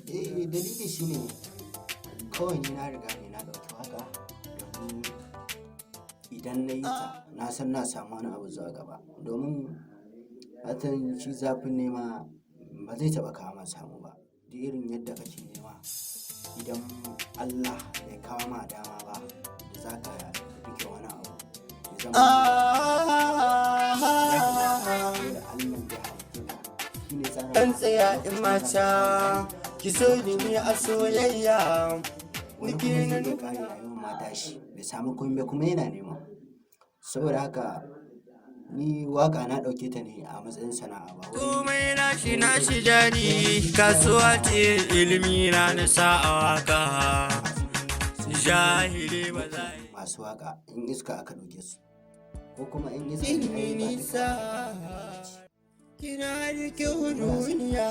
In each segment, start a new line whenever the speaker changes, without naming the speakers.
Dalili shine kawai ni na riga ne na ɗauki waka domin idan na yi ta na san na samu wani abu zuwa gaba. Domin hatan shi zafin nema ba zai taɓa kawo ma samu ba. Duk irin yadda kake nema idan Allah bai kawo ma dama ba da za ka rike wani abu ya zama da Allah bai halitta ka shi ne tsarin
Ɗan tsaya in mata ki so ni a soyayya.
wani kuma zai iya kare rayuwar mata shi bai samu komai kuma yana nema. Saboda haka ni waka na ɗauke ta ne a matsayin sana'a ba wai
Komai nashi jari kasuwa ce ilimi na sa a waka. Jahili ba za yi.
masu waka in iska aka ɗauke su ko kuma in iska
Ilimi
ne
nisa kina da kyau duniya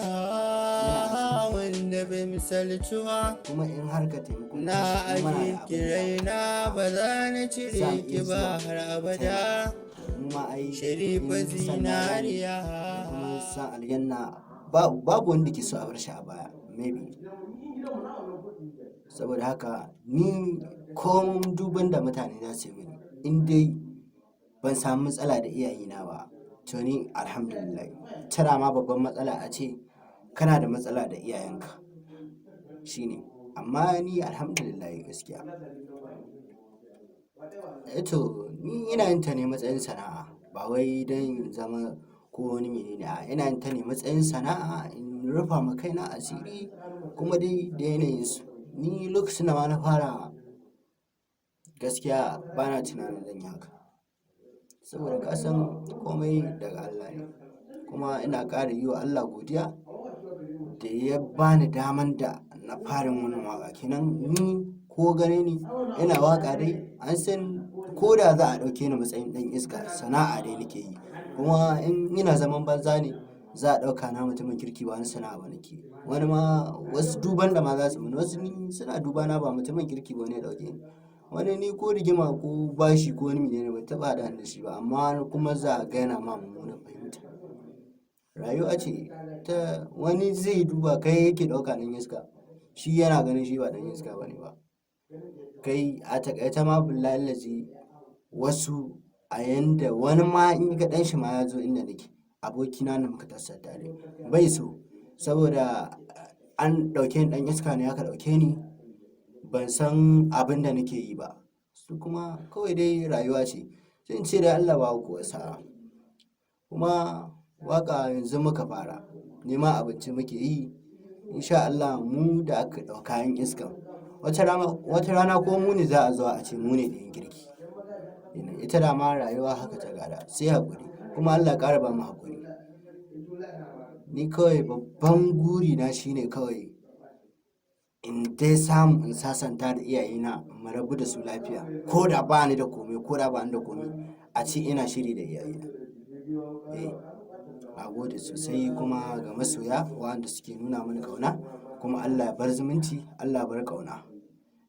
wanda bai misaltuwa.
kuma in har ka taimako
Na aje kiraina ba za na cire ki ba har abada. Sharifa zinariya
kuma san aljanna babu wanda ke so a bar shi a baya maybe. Saboda haka ni ko duban da mutane za su yi mini in dai ban samu matsala da iyayena ba to ni alhamdulillah. Tana ma babban matsala a ce kana da matsala da iyayenka shine, amma ni alhamdulillah gaskiya. To ni ina yin ta ne matsayin sana'a ba wai don in zama ko wani menene a ina yin ta ne matsayin sana'a in rufa ma kaina asiri kuma dai da yanayin su. Ni lokacin da ma na fara gaskiya bana tunanin zan yi haka saboda ka san komai daga Allah ne kuma ina ƙara yi wa Allah godiya da ya bani daman da na fara wannan waƙa. Kenan ni ko gane ni ina waƙa dai an san ko da za a ɗauke ni matsayin ɗan iska sana'a dai nake yi kuma in ina zaman banza ne za a ɗauka na mutumin kirki ba wani sana'a ba nake. Wani ma wasu duban da ma za su mini wasu ni suna duba na ba mutumin kirki ba ne ɗauke ni. Wani ni ko rigima ko bashi ko wani menene ba taɓa haɗa ni da shi ba amma kuma za a ga yana ma mummunan fahimta. Rayuwa ce ta wani zai duba kai yake ɗauka ɗan iska shi yana ganin shi ba ɗan iska ba ne ba. Kai a taƙaita ma billahi lazi wasu a yanda wani ma in ga ɗan shi ma ya zo inda nake abokina na muka tassar tare bai so saboda an ɗauke ni ɗan iska ne aka ɗauke ni ban san abin da nake yi ba. Su kuma kawai dai rayuwa ce sai in ce dai Allah ba ku sa'a. Kuma waƙa yanzu muka fara neman abinci muke yi insha Allah mu da aka ɗauka yan iskan wata rana ko mu ne za a zo a ce mu ne da yin girki. Ita da ma rayuwa haka ta gada sai haƙuri kuma Allah ya ƙara ba mu haƙuri. Ni kawai babban guri na shine kawai in dai samu in sasanta da iyayena mu rabu da su lafiya ko da ba ni da komai ko da ba ni da komai a ce ina shiri da iyayena. Na gode sosai kuma ga masoya waɗanda suke nuna mini ƙauna kuma Allah ya bar zumunci Allah ya bar ƙauna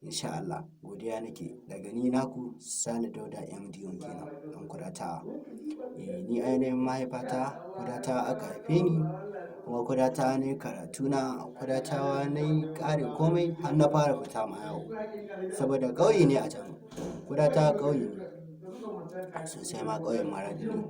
insha Allah. Godiya nake daga ni naku Sani Dauda MD kenan ɗan Kudatawa. Ni ainihin mahaifata Kudatawa aka haife ni kuma Kudatawa ne karatuna Kudatawa na yi ƙare komai har na fara fita ma yawo saboda ƙauye ne a can Kudatawa ƙauye ne sosai ma ƙauyen Maradi ne.